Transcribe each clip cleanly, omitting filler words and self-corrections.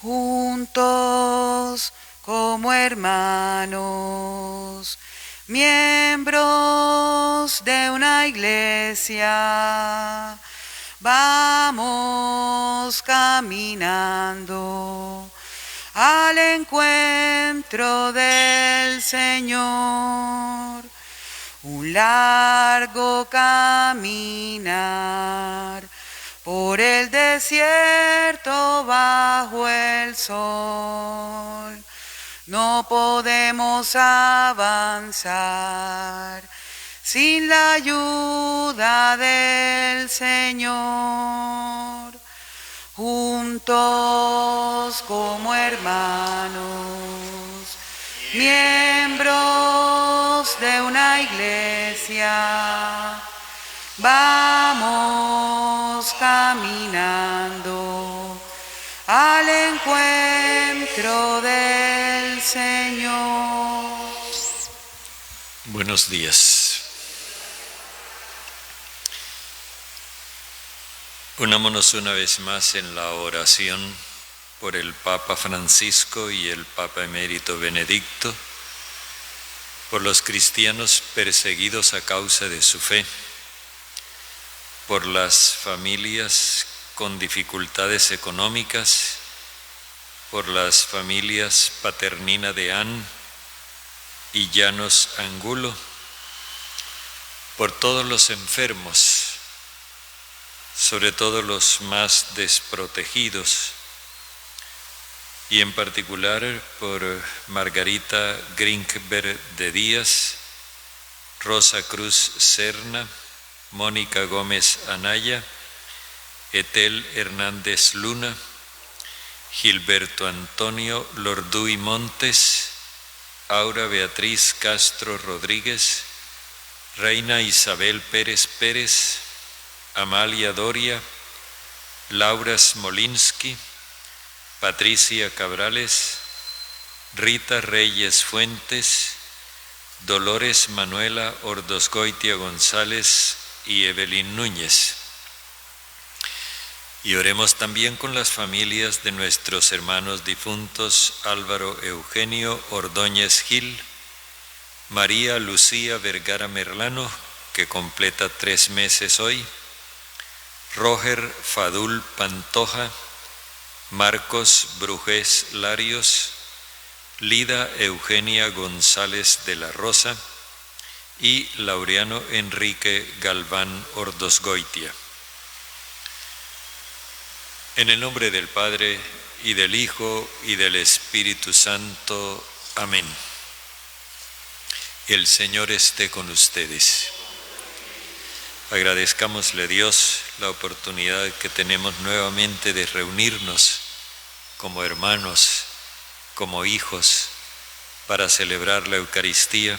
juntos como hermanos, miembros de una iglesia, vamos caminando al encuentro del Señor. Un largo caminar por el desierto bajo el sol. No podemos avanzar sin la ayuda del Señor. Juntos como hermanos, miembros de una iglesia, vamos caminando al encuentro del Señor. Buenos días. Unámonos una vez más en la oración por el Papa Francisco y el Papa Emérito Benedicto, por los cristianos perseguidos a causa de su fe, por las familias con dificultades económicas, por las familias Paternina de An y Llanos Angulo, por todos los enfermos, sobre todo los más desprotegidos, y en particular por Margarita Grinkberg de Díaz, Rosa Cruz Serna, Mónica Gómez Anaya, Etel Hernández Luna, Gilberto Antonio Lorduy Montes, Aura Beatriz Castro Rodríguez, Reina Isabel Pérez Pérez, Amalia Doria, Laura Smolinsky, Patricia Cabrales, Rita Reyes Fuentes, Dolores Manuela Ordosgoitia González y Evelyn Núñez. Y oremos también con las familias de nuestros hermanos difuntos Álvaro Eugenio Ordóñez Gil, María Lucía Vergara Merlano, que completa 3 meses hoy, Roger Fadul Pantoja, Marcos Brujés Larios, Lida Eugenia González de la Rosa y Laureano Enrique Galván Ordosgoitia. En el nombre del Padre, y del Hijo, y del Espíritu Santo. Amén. El Señor esté con ustedes. Agradezcámosle a Dios la oportunidad que tenemos nuevamente de reunirnos como hermanos, como hijos, para celebrar la Eucaristía,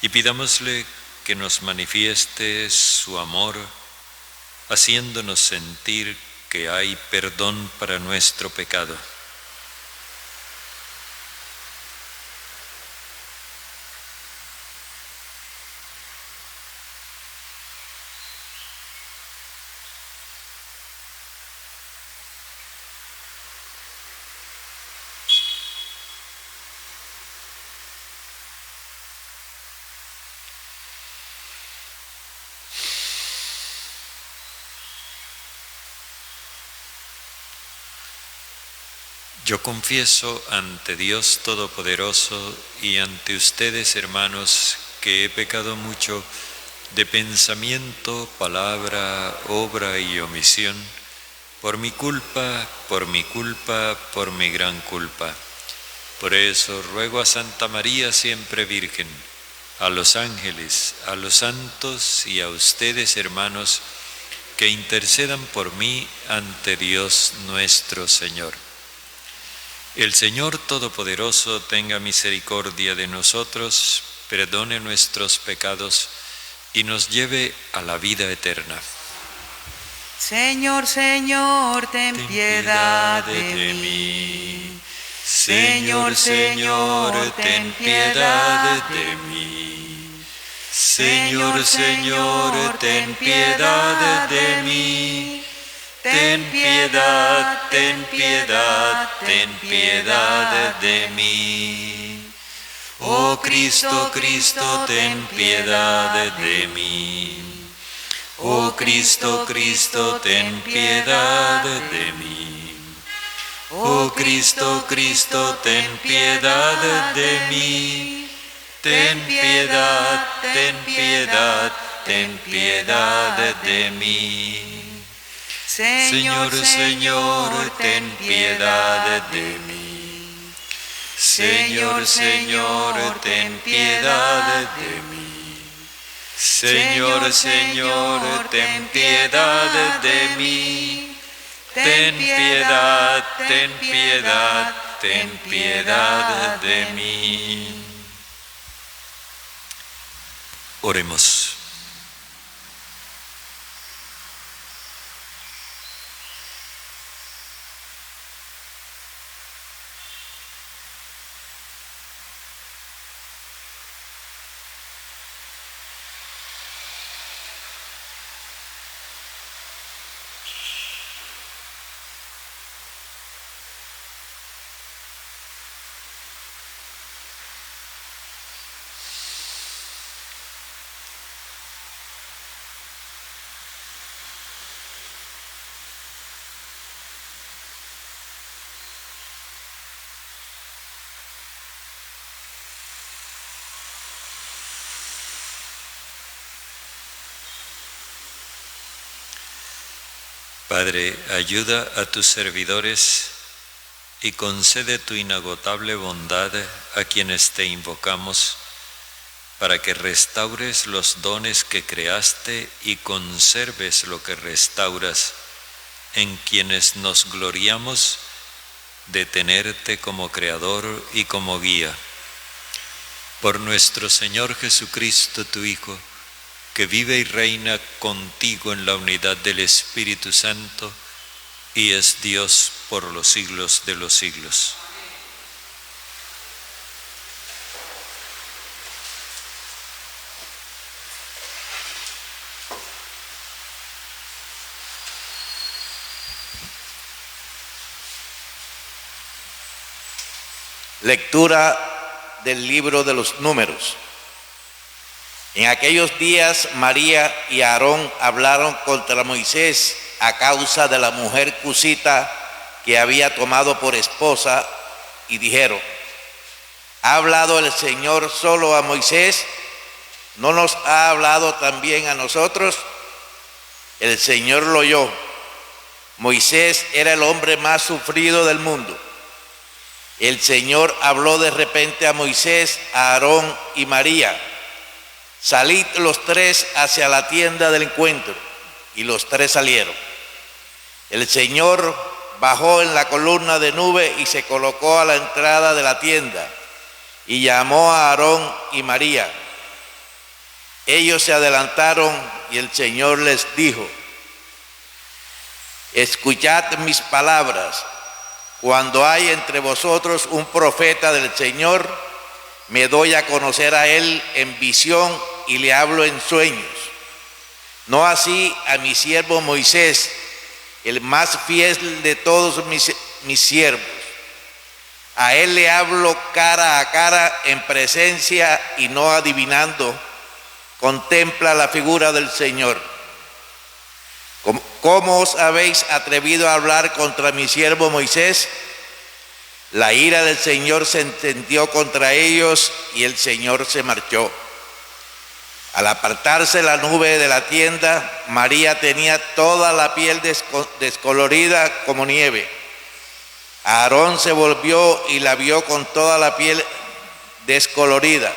y pidámosle que nos manifieste su amor, haciéndonos sentir que hay perdón para nuestro pecado. Yo confieso ante Dios Todopoderoso y ante ustedes, hermanos, que he pecado mucho de pensamiento, palabra, obra y omisión, por mi culpa, por mi gran culpa. Por eso ruego a Santa María siempre Virgen, a los ángeles, a los santos y a ustedes, hermanos, que intercedan por mí ante Dios nuestro Señor. El Señor Todopoderoso tenga misericordia de nosotros, perdone nuestros pecados y nos lleve a la vida eterna. Señor, Señor, ten piedad de mí. Señor, Señor, ten piedad de mí. Señor, Señor, ten piedad de mí. ten piedad, ten piedad, ten piedad de mí. Oh Cristo, Cristo, ten piedad de mí. Oh Cristo, Cristo, ten piedad de mí. Oh Cristo, Cristo, ten piedad de mí. Ten piedad, ten piedad, ten piedad de mí. Señor, Señor, ten piedad de mí. Señor, Señor, ten piedad de mí. Señor, Señor, ten piedad de mí. Ten piedad, ten piedad, ten piedad de mí. Oremos. Padre, ayuda a tus servidores y concede tu inagotable bondad a quienes te invocamos, para que restaures los dones que creaste y conserves lo que restauras, en quienes nos gloriamos de tenerte como Creador y como guía. Por nuestro Señor Jesucristo, tu Hijo, que vive y reina contigo en la unidad del Espíritu Santo y es Dios por los siglos de los siglos. Lectura del libro de los Números. En aquellos días María y Aarón hablaron contra Moisés a causa de la mujer cusita que había tomado por esposa y dijeron: ¿ha hablado el Señor solo a Moisés? ¿No nos ha hablado también a nosotros? El Señor lo oyó. Moisés era el hombre más sufrido del mundo. El Señor habló de repente a Moisés, a Aarón y María: salid los tres hacia la tienda del encuentro. Y los tres salieron. El Señor bajó en la columna de nube y se colocó a la entrada de la tienda y llamó a Aarón y María. Ellos se adelantaron y el Señor les dijo: escuchad mis palabras. Cuando hay entre vosotros un profeta del Señor, me doy a conocer a él en visión y le hablo en sueños. No así a mi siervo Moisés, el más fiel de todos mis siervos. A él le hablo cara a cara en presencia y no adivinando. Contempla la figura del Señor. ¿Cómo os habéis atrevido a hablar contra mi siervo Moisés? La ira del Señor se encendió contra ellos y el Señor se marchó. Al apartarse la nube de la tienda, María tenía toda la piel descolorida como nieve. Aarón se volvió y la vio con toda la piel descolorida.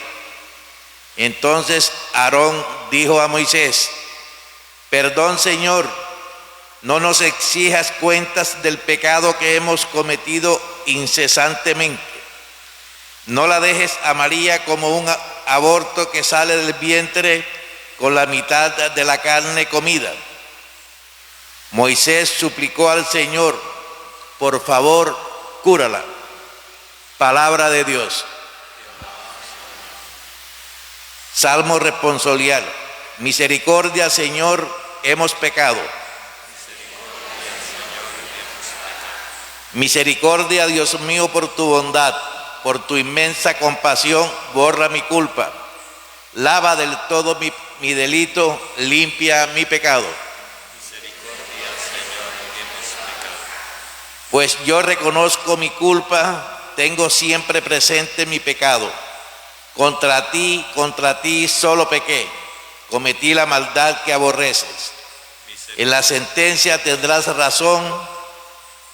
Entonces Aarón dijo a Moisés: perdón, Señor, no nos exijas cuentas del pecado que hemos cometido incesantemente. No la dejes a María como un aborto que sale del vientre con la mitad de la carne comida. Moisés suplicó al Señor: por favor, cúrala. Palabra de Dios. Salmo responsorial. Misericordia, Señor, hemos pecado. Misericordia, Dios mío, por tu bondad, por tu inmensa compasión, borra mi culpa. Lava del todo mi delito, limpia mi pecado. Misericordia, Señor, hemos pecado. Pues yo reconozco mi culpa, tengo siempre presente mi pecado. Contra ti solo pequé, cometí la maldad que aborreces. En la sentencia tendrás razón,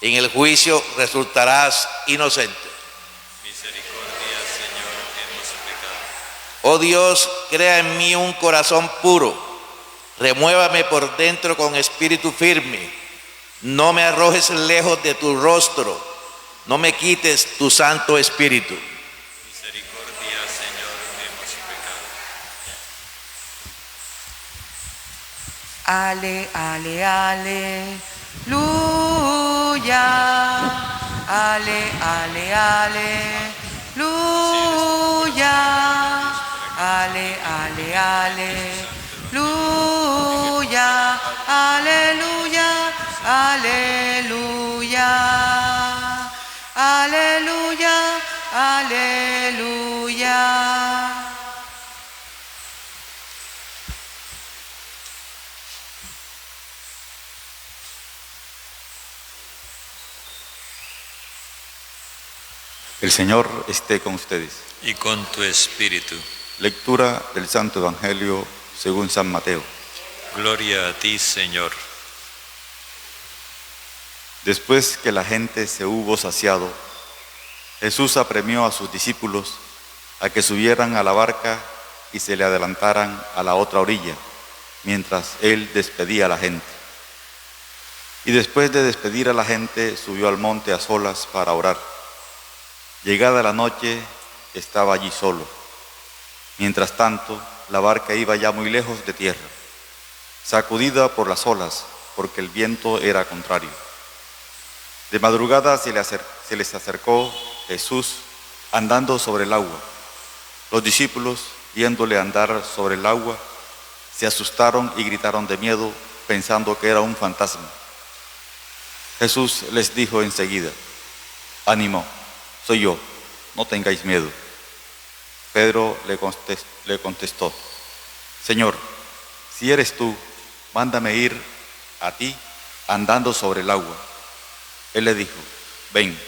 en el juicio resultarás inocente. Misericordia, Señor, hemos pecado. Oh Dios, crea en mí un corazón puro, remuévame por dentro con espíritu firme, no me arrojes lejos de tu rostro, no me quites tu santo espíritu. Misericordia, Señor, hemos pecado. Ale, ale, aleluya. Ale, ale, aleluya. Ale, ale, aleluya. Aleluya, aleluya. Aleluya, aleluya. El Señor esté con ustedes. Y con tu espíritu. Lectura del Santo Evangelio según San Mateo. Gloria a ti, Señor. Después que la gente se hubo saciado, Jesús apremió a sus discípulos a que subieran a la barca y se le adelantaran a la otra orilla, mientras él despedía a la gente. Y después de despedir a la gente, subió al monte a solas para orar. Llegada la noche, estaba allí solo. Mientras tanto, la barca iba ya muy lejos de tierra, sacudida por las olas, porque el viento era contrario. De madrugada se les acercó Jesús andando sobre el agua. Los discípulos, viéndole andar sobre el agua, se asustaron y gritaron de miedo, pensando que era un fantasma. Jesús les dijo enseguida: «Ánimo, soy yo, no tengáis miedo». Pedro le contestó: «Señor, si eres tú, mándame ir a ti andando sobre el agua». Él le dijo: «Ven».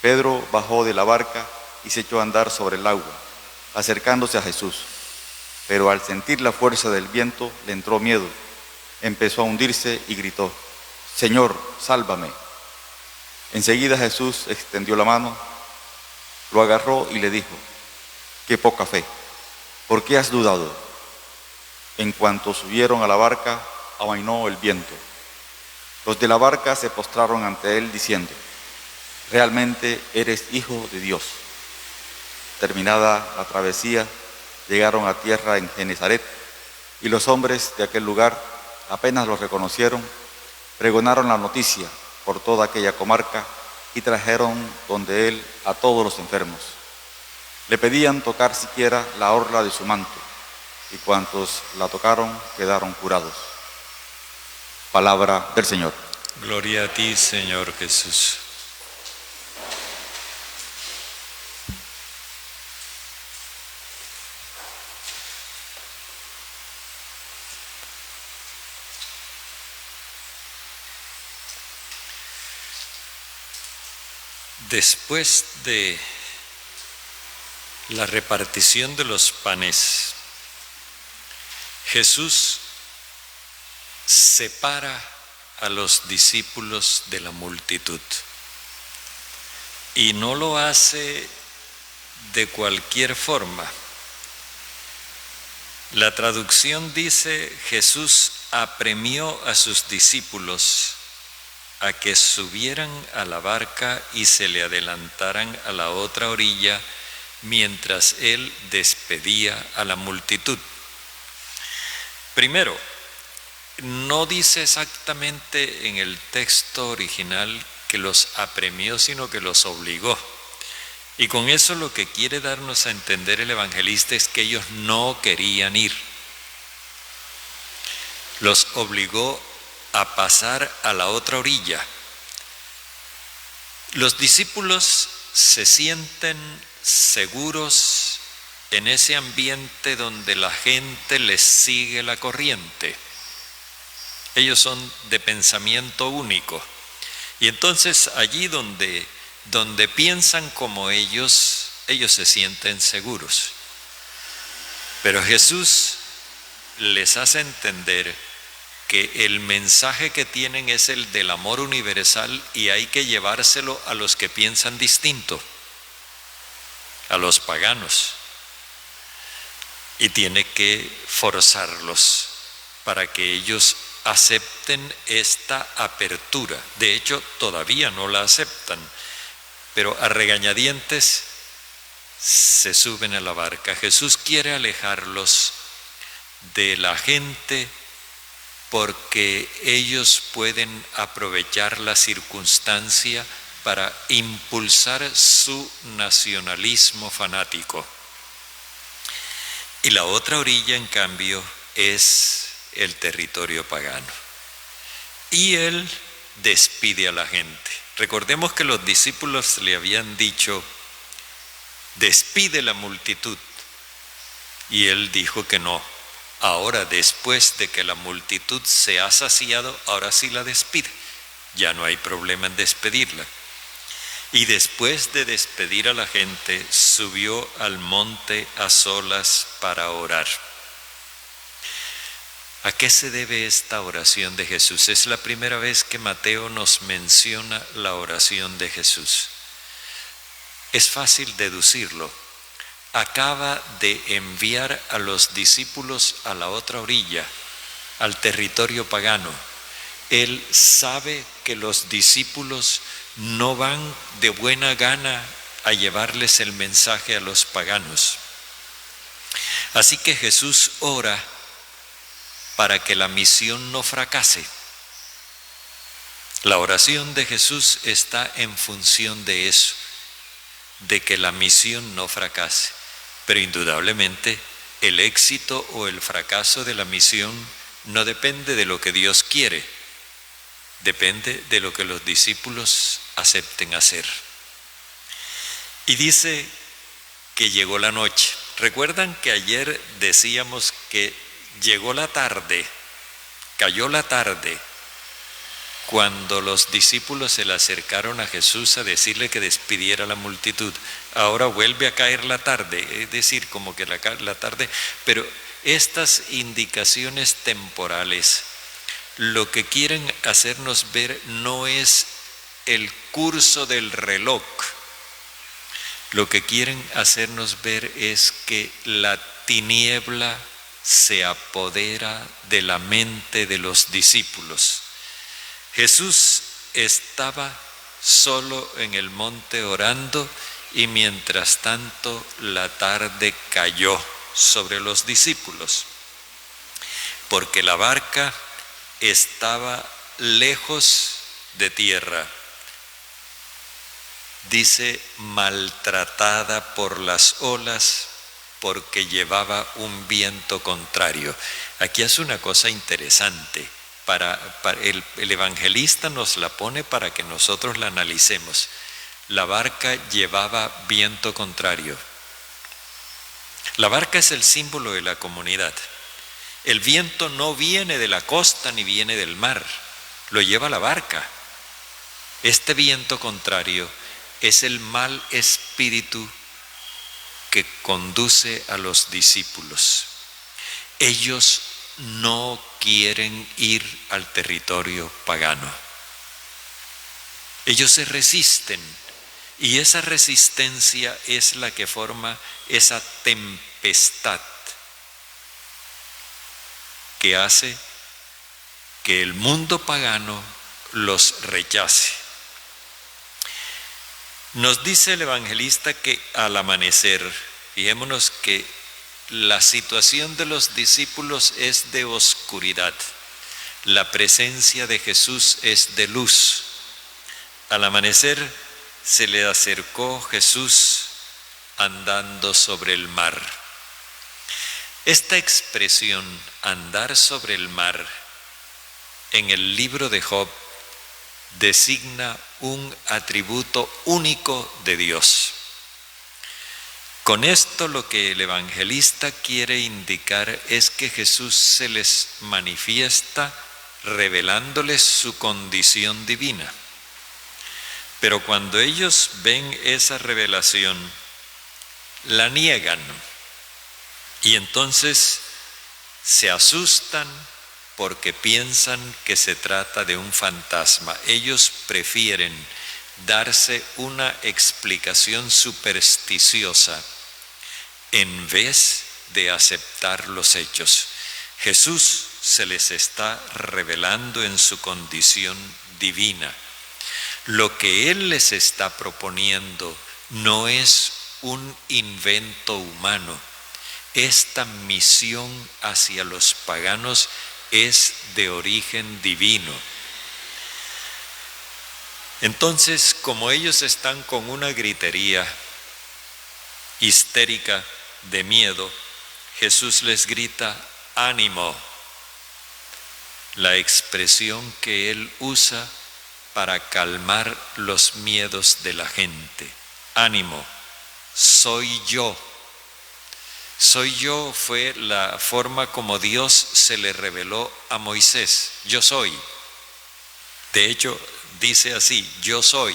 Pedro bajó de la barca y se echó a andar sobre el agua, acercándose a Jesús. Pero al sentir la fuerza del viento le entró miedo, empezó a hundirse y gritó: «Señor, sálvame». Enseguida Jesús extendió la mano, lo agarró y le dijo: «Qué poca fe, ¿por qué has dudado?». En cuanto subieron a la barca, amainó el viento. Los de la barca se postraron ante él diciendo: «Realmente eres Hijo de Dios». Terminada la travesía, llegaron a tierra en Genesaret, y los hombres de aquel lugar, apenas los reconocieron, pregonaron la noticia por toda aquella comarca y trajeron donde él a todos los enfermos. Le pedían tocar siquiera la orla de su manto, y cuantos la tocaron quedaron curados. Palabra del Señor. Gloria a ti, Señor Jesús. Después de la repartición de los panes, Jesús separa a los discípulos de la multitud y no lo hace de cualquier forma. La traducción dice: Jesús apremió a sus discípulos a que subieran a la barca y se le adelantaran a la otra orilla mientras él despedía a la multitud. Primero, no dice exactamente en el texto original que los apremió, sino que los obligó. Y con eso lo que quiere darnos a entender el evangelista es que ellos no querían ir. Los obligó a pasar a la otra orilla. Los discípulos se sienten seguros en ese ambiente donde la gente les sigue la corriente. Ellos son de pensamiento único. Y entonces allí donde piensan como ellos se sienten seguros. Pero Jesús les hace entender que el mensaje que tienen es el del amor universal y hay que llevárselo a los que piensan distinto, a los paganos. Y tiene que forzarlos para que ellos acepten esta apertura. De hecho, todavía no la aceptan, pero a regañadientes se suben a la barca. Jesús quiere alejarlos de la gente porque ellos pueden aprovechar la circunstancia para impulsar su nacionalismo fanático. Y la otra orilla, en cambio, es el territorio pagano. Y Él despide a la gente. Recordemos que los discípulos le habían dicho, despide la multitud. Y Él dijo que no. Ahora, después de que la multitud se ha saciado, ahora sí la despide. Ya no hay problema en despedirla. Y después de despedir a la gente, subió al monte a solas para orar. ¿A qué se debe esta oración de Jesús? Es la primera vez que Mateo nos menciona la oración de Jesús. Es fácil deducirlo. Acaba de enviar a los discípulos a la otra orilla, al territorio pagano. Él sabe que los discípulos no van de buena gana a llevarles el mensaje a los paganos. Así que Jesús ora para que la misión no fracase. La oración de Jesús está en función de eso, de que la misión no fracase. Pero indudablemente el éxito o el fracaso de la misión no depende de lo que Dios quiere, depende de lo que los discípulos acepten hacer. Y dice que llegó la noche. ¿Recuerdan que ayer decíamos que llegó la tarde, cayó la tarde, cuando los discípulos se le acercaron a Jesús a decirle que despidiera a la multitud? Ahora vuelve a caer la tarde, es decir, como que la tarde, pero estas indicaciones temporales lo que quieren hacernos ver no es el curso del reloj, lo que quieren hacernos ver es que la tiniebla se apodera de la mente de los discípulos. Jesús estaba solo en el monte orando y mientras tanto la tarde cayó sobre los discípulos, porque la barca estaba lejos de tierra. Dice, maltratada por las olas, porque llevaba un viento contrario. Aquí hace una cosa interesante. El evangelista nos la pone para que nosotros la analicemos. La barca llevaba viento contrario. La barca es el símbolo de la comunidad. El viento no viene de la costa ni viene del mar, lo lleva la barca. Este viento contrario es el mal espíritu que conduce a los discípulos. Ellos no quieren ir al territorio pagano. Ellos se resisten y esa resistencia es la que forma esa tempestad que hace que el mundo pagano los rechace. Nos dice el evangelista que al amanecer, fijémonos que la situación de los discípulos es de oscuridad, la presencia de Jesús es de luz. Al amanecer se le acercó Jesús andando sobre el mar. Esta expresión, andar sobre el mar, en el libro de Job designa un atributo único de Dios. Con esto lo que el evangelista quiere indicar es que Jesús se les manifiesta revelándoles su condición divina. Pero cuando ellos ven esa revelación, la niegan y entonces se asustan porque piensan que se trata de un fantasma. Ellos prefieren darse una explicación supersticiosa en vez de aceptar los hechos. Jesús se les está revelando en su condición divina. Lo que Él les está proponiendo no es un invento humano. Esta misión hacia los paganos es de origen divino. Entonces, como ellos están con una gritería histérica de miedo, Jesús les grita: ánimo, la expresión que Él usa para calmar los miedos de la gente. Ánimo, soy yo. Soy yo fue la forma como Dios se le reveló a Moisés. Yo soy. De hecho, dice así: yo soy.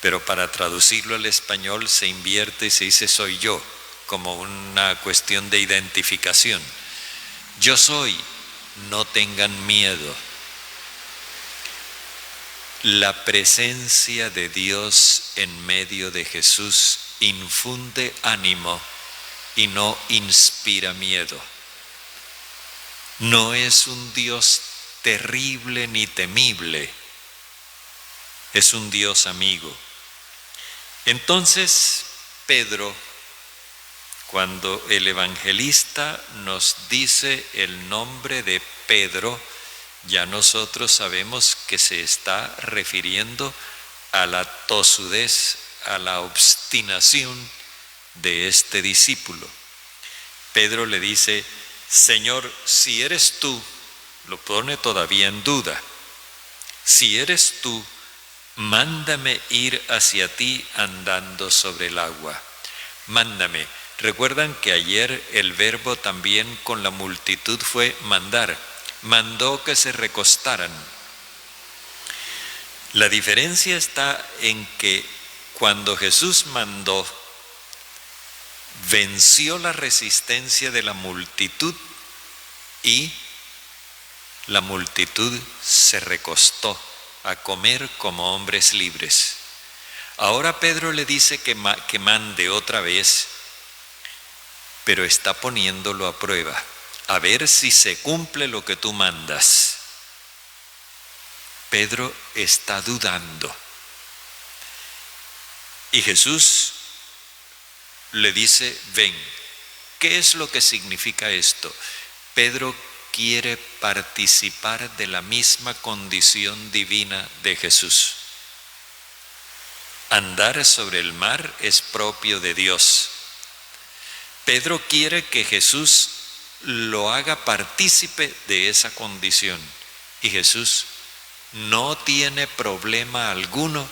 Pero para traducirlo al español se invierte y se dice soy yo, como una cuestión de identificación. Yo soy, no tengan miedo. La presencia de Dios en medio de Jesús infunde ánimo y no inspira miedo. No es un Dios terrible ni temible, es un Dios amigo. Entonces, Pedro, cuando el evangelista nos dice el nombre de Pedro, ya nosotros sabemos que se está refiriendo a la tosudez, a la obstinación de este discípulo. Pedro le dice: Señor, si eres tú, lo pone todavía en duda, si eres tú, mándame ir hacia ti andando sobre el agua. Mándame. Recuerdan que ayer el verbo también con la multitud fue mandar. Mandó que se recostaran. La diferencia está en que cuando Jesús mandó, venció la resistencia de la multitud y la multitud se recostó a comer como hombres libres. Ahora Pedro le dice que mande otra vez, pero está poniéndolo a prueba, a ver si se cumple lo que tú mandas. Pedro está dudando. Y Jesús le dice: ven. ¿Qué es lo que significa esto? Pedro quiere participar de la misma condición divina de Jesús. Andar sobre el mar es propio de Dios. Pedro quiere que Jesús lo haga partícipe de esa condición. Y Jesús no tiene problema alguno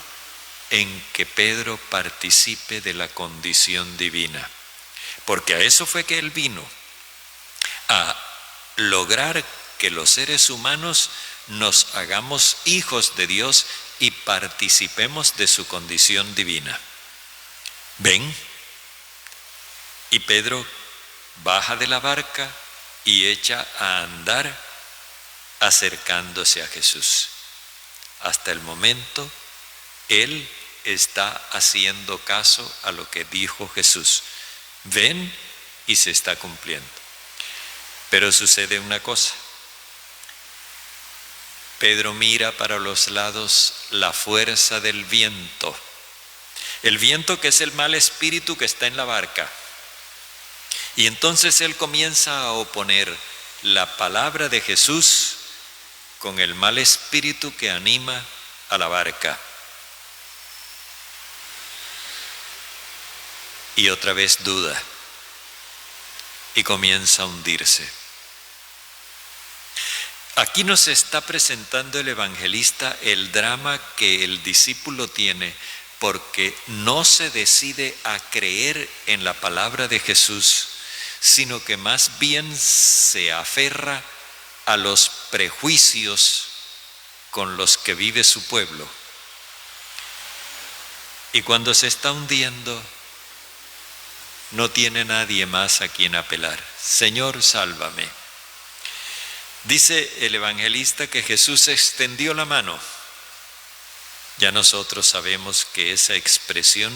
en que Pedro participe de la condición divina. Porque a eso fue que Él vino, a lograr que los seres humanos nos hagamos hijos de Dios y participemos de su condición divina. ¿Ven? Y Pedro baja de la barca y echa a andar acercándose a Jesús. Hasta el momento, él está haciendo caso a lo que dijo Jesús. Ven, y se está cumpliendo. Pero sucede una cosa. Pedro mira para los lados la fuerza del viento. El viento que es el mal espíritu que está en la barca. Y entonces él comienza a oponer la palabra de Jesús con el mal espíritu que anima a la barca. Y otra vez duda. Y comienza a hundirse. Aquí nos está presentando el evangelista el drama que el discípulo tiene porque no se decide a creer en la palabra de Jesús, sino que más bien se aferra a los prejuicios con los que vive su pueblo. Y cuando se está hundiendo, no tiene nadie más a quien apelar. Señor, sálvame. Dice el evangelista que Jesús extendió la mano. Ya nosotros sabemos que esa expresión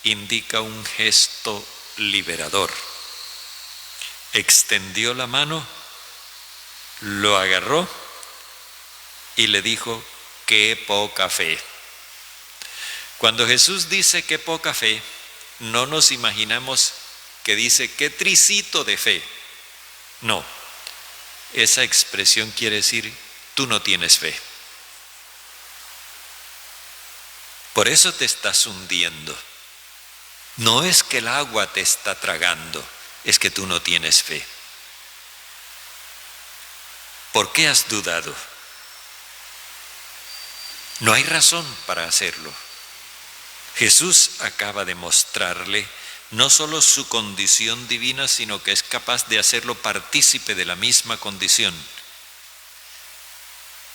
indica un gesto liberador. Extendió la mano, lo agarró y le dijo, qué poca fe. Cuando Jesús dice qué poca fe, no nos imaginamos que dice qué tricito de fe. No, esa expresión quiere decir tú no tienes fe. Por eso te estás hundiendo. No es que el agua te está tragando, es que tú no tienes fe. ¿Por qué has dudado? No hay razón para hacerlo. Jesús acaba de mostrarle no solo su condición divina, sino que es capaz de hacerlo partícipe de la misma condición.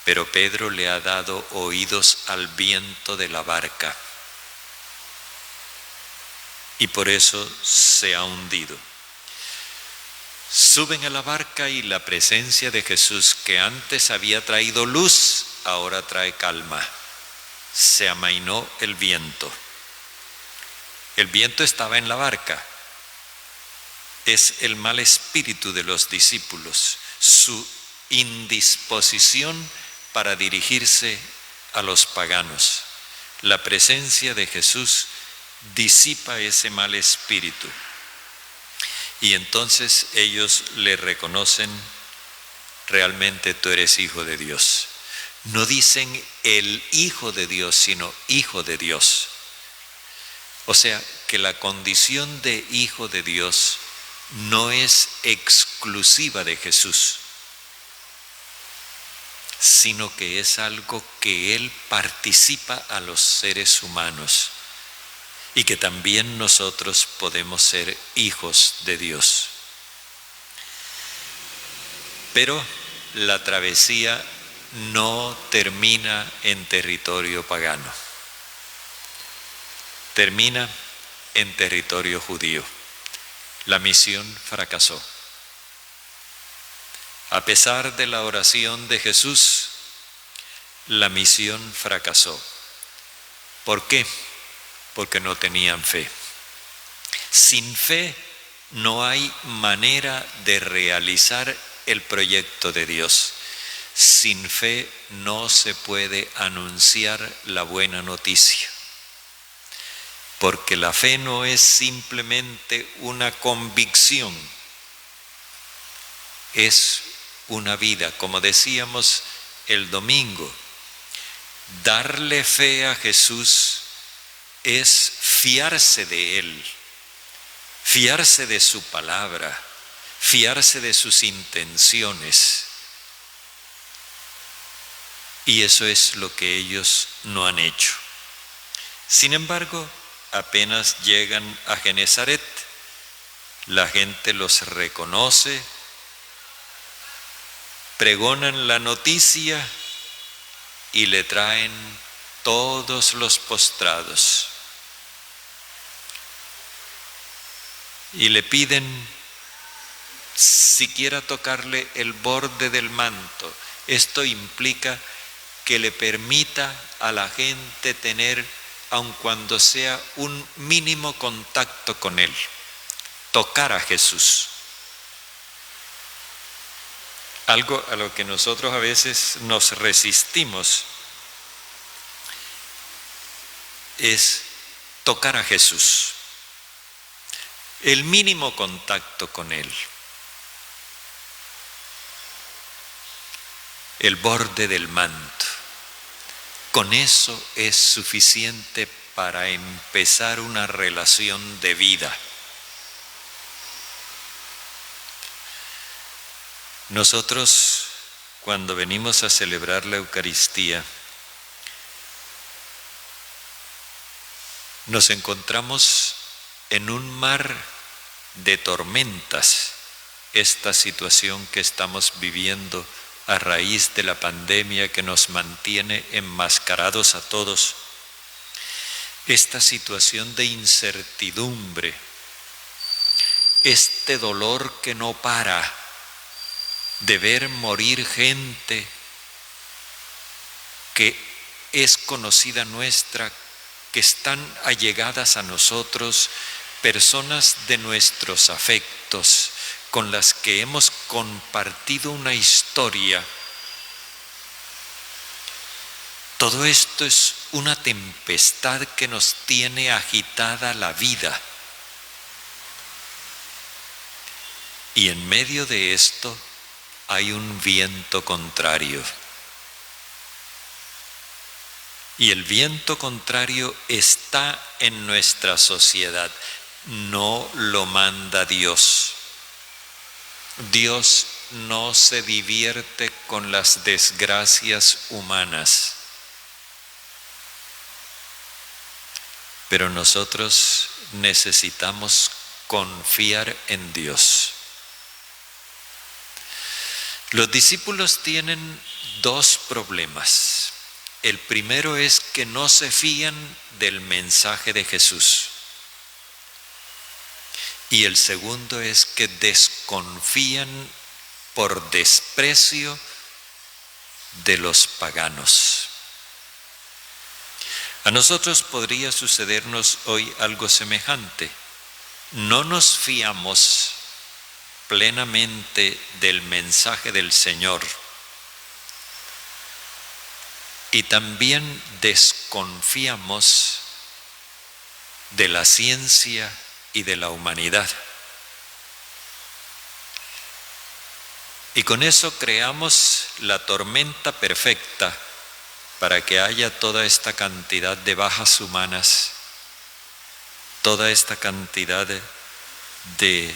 Pero Pedro le ha dado oídos al viento de la barca y por eso se ha hundido. Suben a la barca y la presencia de Jesús, que antes había traído luz, ahora trae calma. Se amainó el viento. El viento estaba en la barca. Es el mal espíritu de los discípulos, su indisposición para dirigirse a los paganos. La presencia de Jesús disipa ese mal espíritu. Y entonces ellos le reconocen, realmente tú eres hijo de Dios. No dicen el hijo de Dios, sino hijo de Dios. O sea, que la condición de hijo de Dios no es exclusiva de Jesús, sino que es algo que Él participa a los seres humanos y que también nosotros podemos ser hijos de Dios. Pero la travesía no termina en territorio pagano, termina en territorio judío. La misión fracasó. A pesar de la oración de Jesús, la misión fracasó. ¿Por qué? Porque no tenían fe. Sin fe no hay manera de realizar el proyecto de Dios. Sin fe no se puede anunciar la buena noticia. Porque la fe no es simplemente una convicción, es una vida. Como decíamos el domingo, darle fe a Jesús es fiarse de Él, fiarse de su palabra, fiarse de sus intenciones. Y eso es lo que ellos no han hecho. Sin embargo, apenas llegan a Genezaret, la gente los reconoce, pregonan la noticia y le traen todos los postrados. Y le piden siquiera tocarle el borde del manto. Esto implica que le permita a la gente tener, aun cuando sea un mínimo contacto con Él, tocar a Jesús. Algo a lo que nosotros a veces nos resistimos es tocar a Jesús, el mínimo contacto con Él, el borde del manto. Con eso es suficiente para empezar una relación de vida. Nosotros cuando venimos a celebrar la Eucaristía, nos encontramos en un mar de tormentas, esta situación que estamos viviendo a raíz de la pandemia que nos mantiene enmascarados a todos, esta situación de incertidumbre, este dolor que no para de ver morir gente que es conocida nuestra, que están allegadas a nosotros, personas de nuestros afectos, con las que hemos compartido una historia. Todo esto es una tempestad que nos tiene agitada la vida. Y en medio de esto hay un viento contrario. Y el viento contrario está en nuestra sociedad, no lo manda Dios. Dios no se divierte con las desgracias humanas. Pero nosotros necesitamos confiar en Dios. Los discípulos tienen dos problemas. El primero es que no se fían del mensaje de Jesús. Y el segundo es que desconfían por desprecio de los paganos. A nosotros podría sucedernos hoy algo semejante. No nos fiamos plenamente del mensaje del Señor y también desconfiamos de la ciencia y de la humanidad. Y con eso creamos la tormenta perfecta para que haya toda esta cantidad de bajas humanas, toda esta cantidad de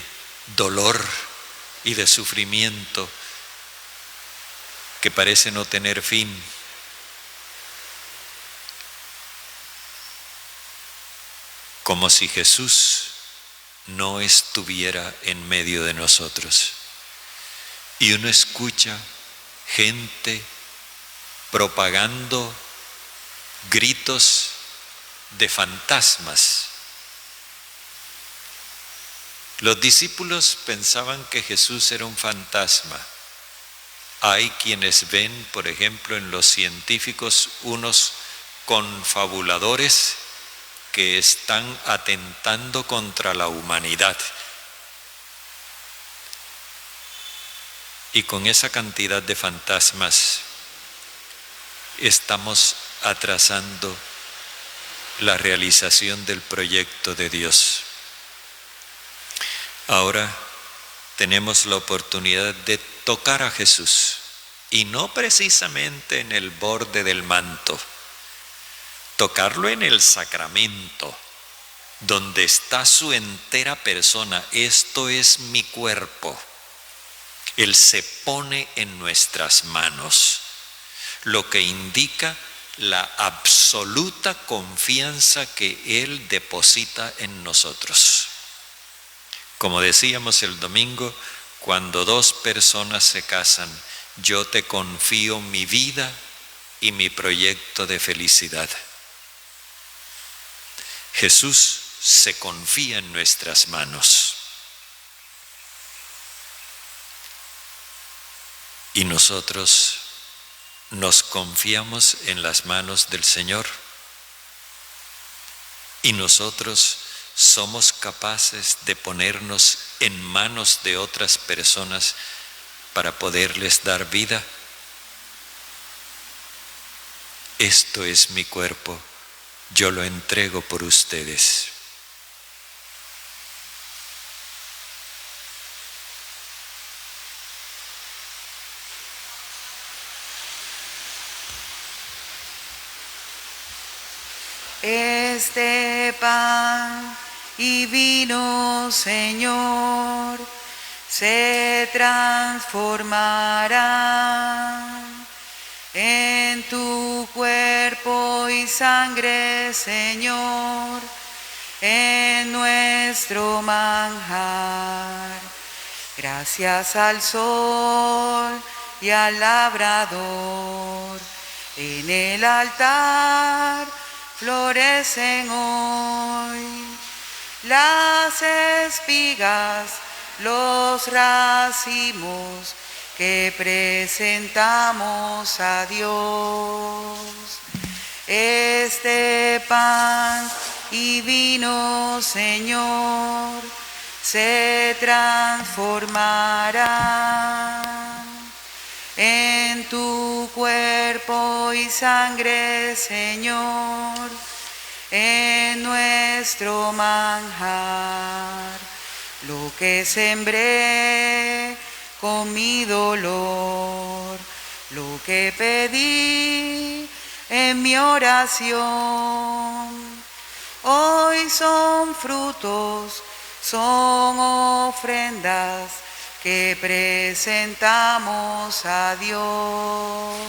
dolor y de sufrimiento que parece no tener fin. Como si Jesús no estuviera en medio de nosotros. Y uno escucha gente propagando gritos de fantasmas. Los discípulos pensaban que Jesús era un fantasma. Hay quienes ven, por ejemplo, en los científicos unos confabuladores que están atentando contra la humanidad. Y con esa cantidad de fantasmas estamos atrasando la realización del proyecto de Dios. Ahora tenemos la oportunidad de tocar a Jesús, y no precisamente en el borde del manto, tocarlo en el sacramento, donde está su entera persona. Esto es mi cuerpo. Él se pone en nuestras manos, lo que indica la absoluta confianza que Él deposita en nosotros. Como decíamos el domingo, cuando dos personas se casan, yo te confío mi vida y mi proyecto de felicidad. Jesús se confía en nuestras manos. Y nosotros nos confiamos en las manos del Señor. Y nosotros somos capaces de ponernos en manos de otras personas para poderles dar vida. Esto es mi cuerpo, yo lo entrego por ustedes. Este pan y vino, Señor, se transformarán en tu cuerpo y sangre, Señor, en nuestro manjar. Gracias al sol y al labrador, en el altar florecen hoy las espigas, los racimos que presentamos a Dios. Este pan y vino, Señor, se transformarán en tu cuerpo y sangre, Señor, en nuestro manjar. Lo que sembré con mi dolor, lo que pedí en mi oración, hoy son frutos, son ofrendas que presentamos a Dios.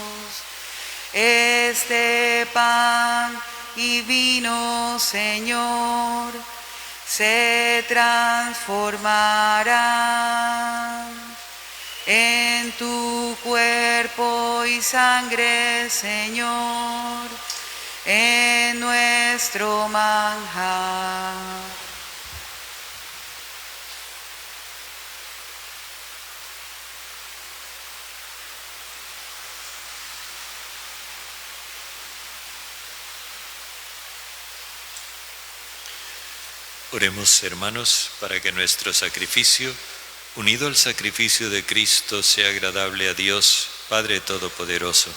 Este pan y vino, Señor, se transformarán en tu cuerpo y sangre, Señor, en nuestro manjar. Oremos, hermanos, para que nuestro sacrificio, unido al sacrificio de Cristo, sea agradable a Dios, Padre Todopoderoso.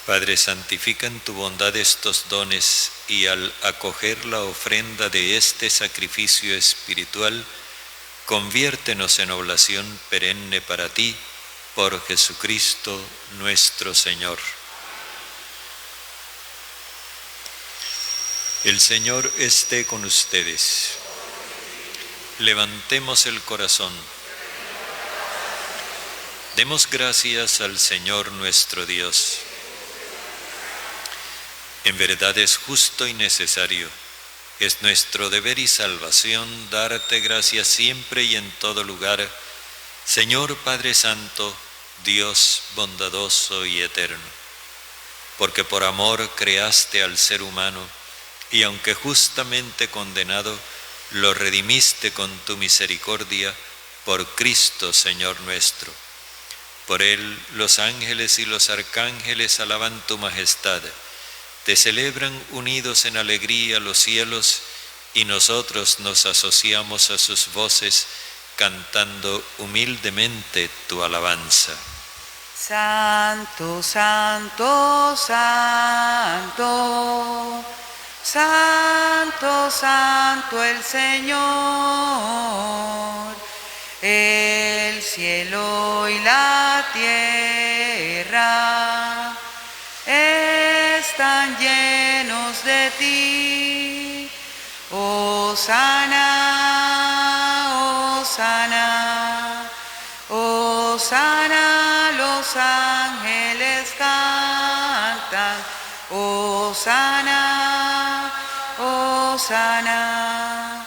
Padre, santifica en tu bondad estos dones y al acoger la ofrenda de este sacrificio espiritual, conviértenos en oblación perenne para ti, por Jesucristo nuestro Señor. El Señor esté con ustedes. Levantemos el corazón. Demos gracias al Señor nuestro Dios. En verdad es justo y necesario, es nuestro deber y salvación darte gracias siempre y en todo lugar, Señor Padre Santo, Dios bondadoso y eterno, porque por amor creaste al ser humano y aunque justamente condenado, lo redimiste con tu misericordia por Cristo Señor nuestro. Por Él los ángeles y los arcángeles alaban tu majestad, te celebran unidos en alegría los cielos y nosotros nos asociamos a sus voces cantando humildemente tu alabanza. Santo, santo, santo, santo, santo el Señor. El cielo y la tierra están llenos de ti. Hosana, hosana, hosana, los ángeles cantan. Hosana, hosana,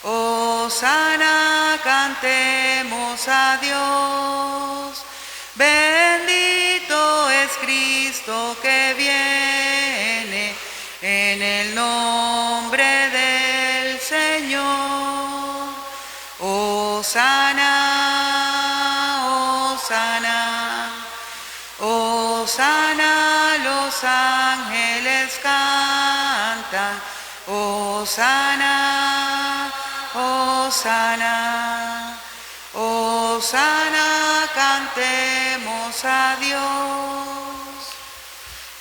hosana, cantemos a Dios. Bendito es Cristo que viene en el nombre del Señor. Hosana, hosana, hosana, los ángeles cantan. Hosana, hosana, hosana, cantemos a Dios.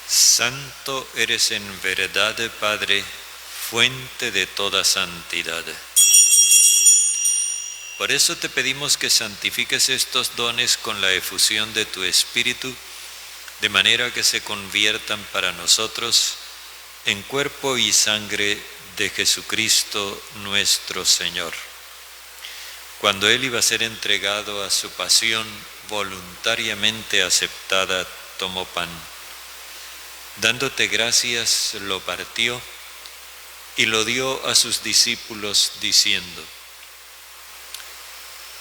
Santo eres en verdad, Padre, fuente de toda santidad. Por eso te pedimos que santifiques estos dones con la efusión de tu Espíritu, de manera que se conviertan para nosotros en cuerpo y sangre de Jesucristo nuestro Señor. Cuando Él iba a ser entregado a su pasión voluntariamente aceptada, tomó pan. Dándote gracias, lo partió y lo dio a sus discípulos diciendo: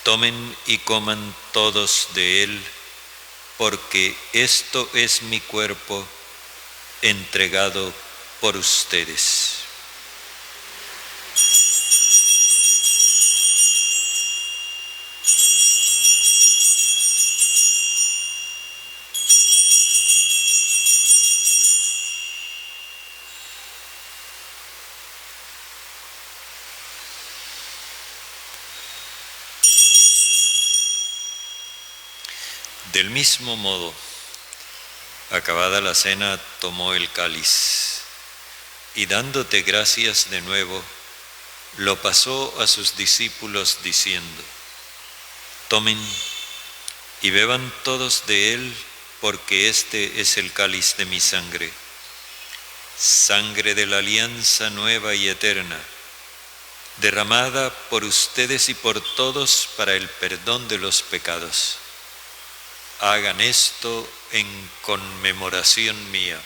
tomen y coman todos de él, porque esto es mi cuerpo entregado por ustedes. Del mismo modo, acabada la cena, tomó el cáliz y dándote gracias de nuevo, lo pasó a sus discípulos diciendo: tomen y beban todos de él, porque este es el cáliz de mi sangre, sangre de la alianza nueva y eterna, derramada por ustedes y por todos para el perdón de los pecados. Hagan esto en conmemoración mía.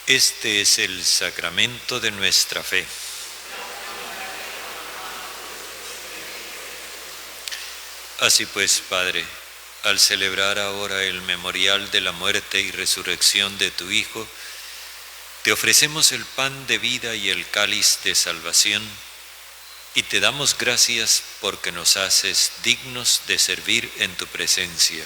Este es el sacramento de nuestra fe. Así pues, Padre, al celebrar ahora el memorial de la muerte y resurrección de tu Hijo, te ofrecemos el pan de vida y el cáliz de salvación, y te damos gracias porque nos haces dignos de servir en tu presencia.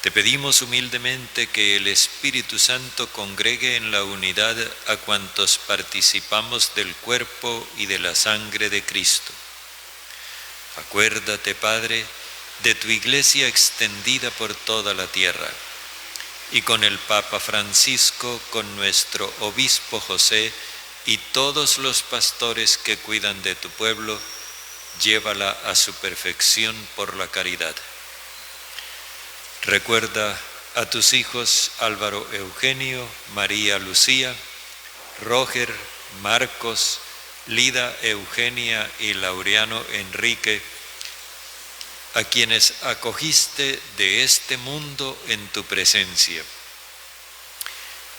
Te pedimos humildemente que el Espíritu Santo congregue en la unidad a cuantos participamos del cuerpo y de la sangre de Cristo. Acuérdate, Padre, de tu Iglesia extendida por toda la tierra, y con el Papa Francisco, con nuestro Obispo José y todos los pastores que cuidan de tu pueblo, llévala a su perfección por la caridad. Recuerda a tus hijos Álvaro Eugenio, María Lucía, Roger, Marcos, Lida Eugenia y Laureano Enrique, a quienes acogiste de este mundo en tu presencia.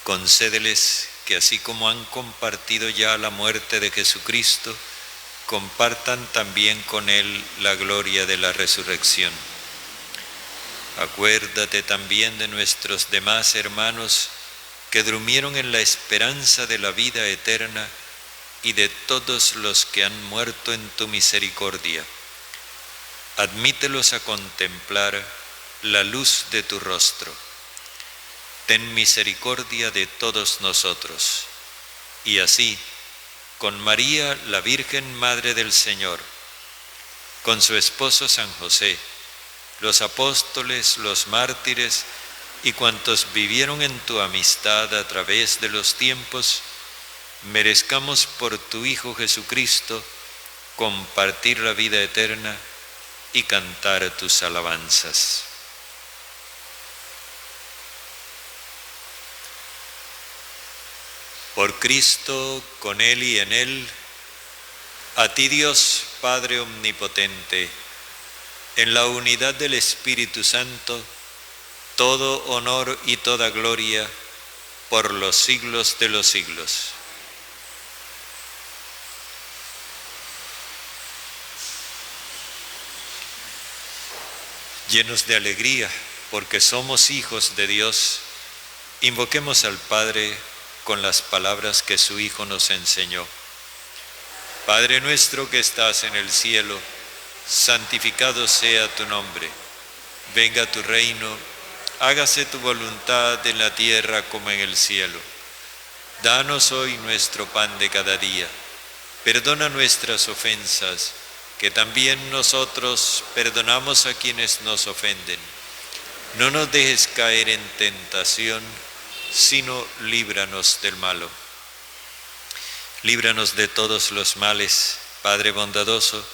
Concédeles que así como han compartido ya la muerte de Jesucristo, compartan también con Él la gloria de la resurrección. Acuérdate también de nuestros demás hermanos que durmieron en la esperanza de la vida eterna y de todos los que han muerto en tu misericordia. Admítelos a contemplar la luz de tu rostro. Ten misericordia de todos nosotros. Y así, con María, la Virgen Madre del Señor, con su esposo San José, los apóstoles, los mártires y cuantos vivieron en tu amistad a través de los tiempos, merezcamos por tu Hijo Jesucristo compartir la vida eterna y cantar tus alabanzas. Por Cristo, con Él y en Él, a ti Dios, Padre Omnipotente, en la unidad del Espíritu Santo, todo honor y toda gloria por los siglos de los siglos. Llenos de alegría, porque somos hijos de Dios, invoquemos al Padre con las palabras que su Hijo nos enseñó. Padre nuestro que estás en el cielo, santificado sea tu nombre. Venga tu reino, hágase tu voluntad en la tierra como en el cielo. Danos hoy nuestro pan de cada día. Perdona nuestras ofensas, que también nosotros perdonamos a quienes nos ofenden. No nos dejes caer en tentación, sino líbranos del malo. Líbranos de todos los males, Padre bondadoso,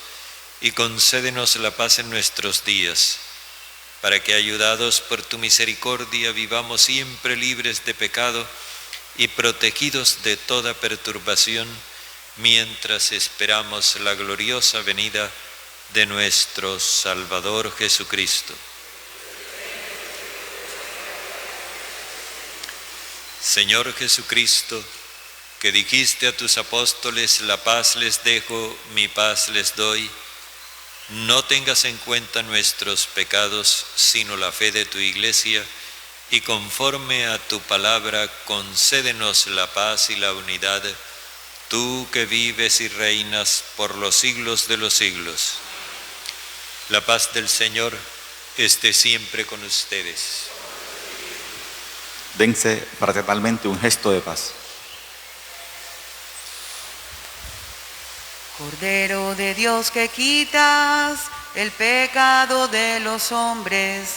y concédenos la paz en nuestros días, para que, ayudados por tu misericordia, vivamos siempre libres de pecado y protegidos de toda perturbación, mientras esperamos la gloriosa venida de nuestro Salvador Jesucristo. Señor Jesucristo, que dijiste a tus apóstoles: la paz les dejo, mi paz les doy, no tengas en cuenta nuestros pecados, sino la fe de tu Iglesia, y conforme a tu palabra concédenos la paz y la unidad, tú que vives y reinas por los siglos de los siglos. La paz del Señor esté siempre con ustedes. Dense fraternalmente un gesto de paz. Cordero de Dios, que quitas el pecado de los hombres,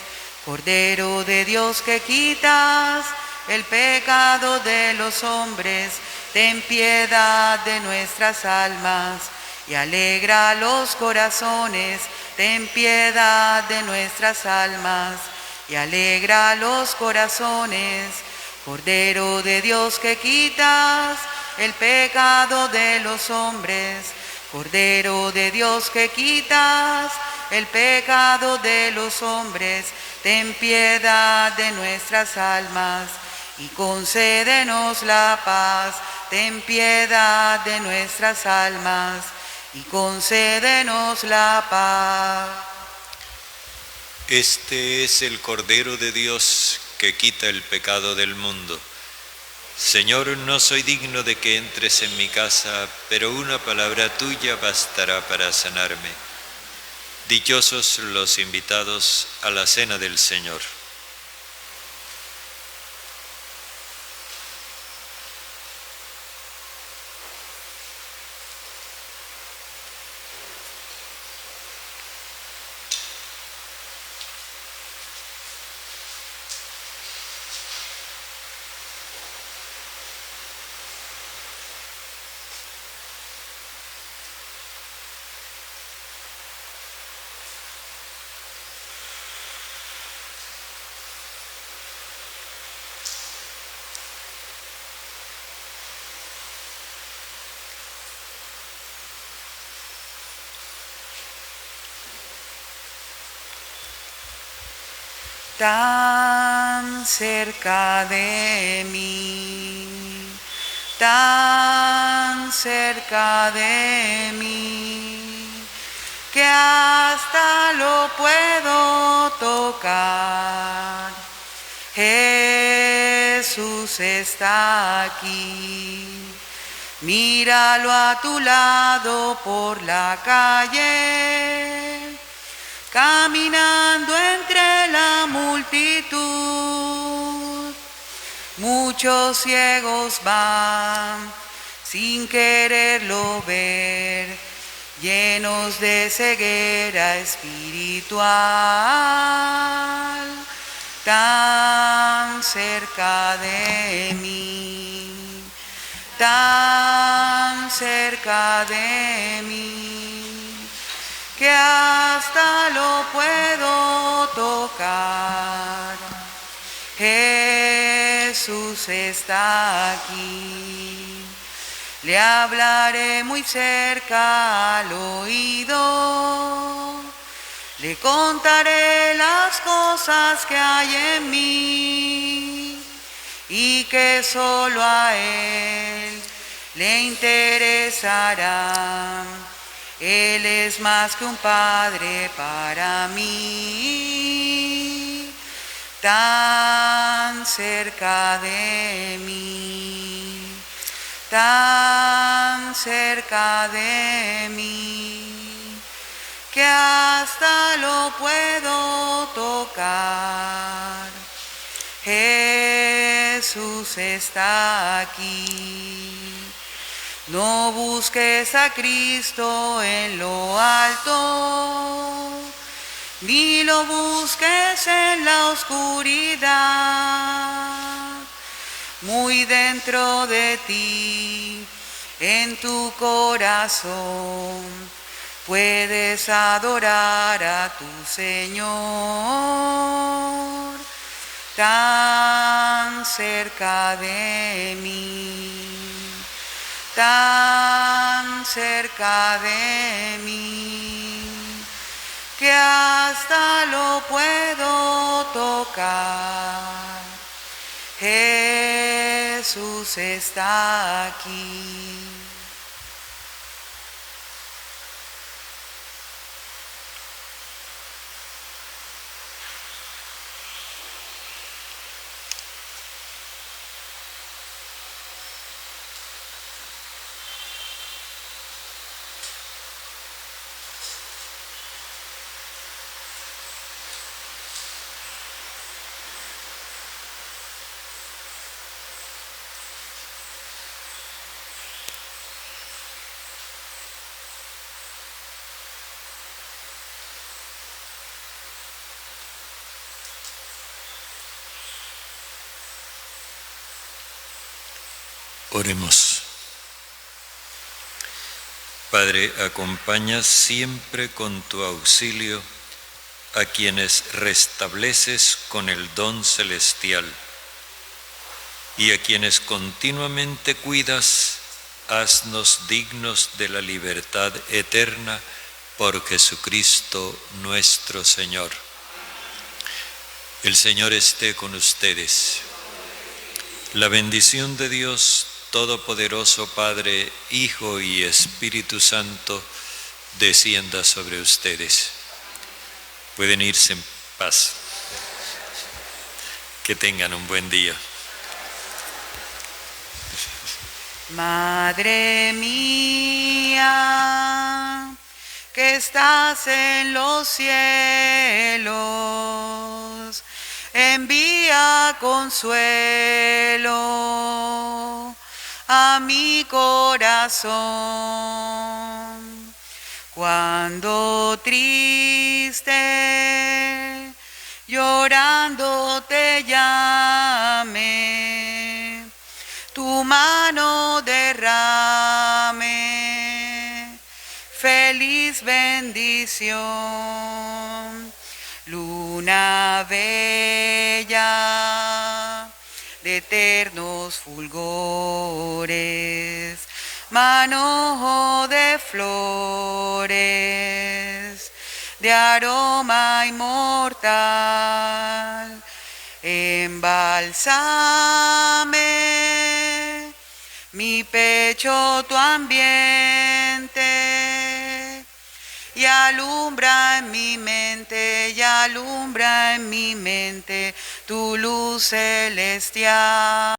Cordero de Dios, que quitas el pecado de los hombres, ten piedad de nuestras almas y alegra los corazones. Ten piedad de nuestras almas y alegra los corazones. Cordero de Dios, que quitas el pecado de los hombres, Cordero de Dios, que quitas el pecado de los hombres, ten piedad de nuestras almas y concédenos la paz. Ten piedad de nuestras almas y concédenos la paz. Este es el Cordero de Dios que quita el pecado del mundo. Señor, no soy digno de que entres en mi casa, pero una palabra tuya bastará para sanarme. Dichosos los invitados a la cena del Señor. Tan cerca de mí, tan cerca de mí, que hasta lo puedo tocar. Jesús está aquí, míralo a tu lado por la calle, caminando entre la multitud. Muchos ciegos van sin quererlo ver, llenos de ceguera espiritual. Tan cerca de mí, tan cerca de mí, que hasta lo puedo tocar. Jesús está aquí, le hablaré muy cerca al oído, le contaré las cosas que hay en mí y que solo a Él le interesarán. Él es más que un padre para mí, tan cerca de mí, tan cerca de mí, que hasta lo puedo tocar. Jesús está aquí, No busques a Cristo en lo alto, ni lo busques en la oscuridad. Muy dentro de ti, en tu corazón, puedes adorar a tu Señor, tan cerca de mí, tan cerca de mí, que hasta lo puedo tocar. Jesús está aquí. Oremos. Padre, acompaña siempre con tu auxilio a quienes restableces con el don celestial y a quienes continuamente cuidas, haznos dignos de la libertad eterna por Jesucristo nuestro Señor. El Señor esté con ustedes. La bendición de Dios Todopoderoso, Padre, Hijo y Espíritu Santo, descienda sobre ustedes. Pueden irse en paz. Que tengan un buen día. Madre mía, que estás en los cielos, envía consuelo a mi corazón. Cuando triste, llorando te llame, tu mano derrame feliz bendición. Luna bella de eternos fulgores, manojo de flores, de aroma inmortal, embalsame mi pecho tu ambiente, y alumbra en mi mente, y alumbra en mi mente tu luz celestial.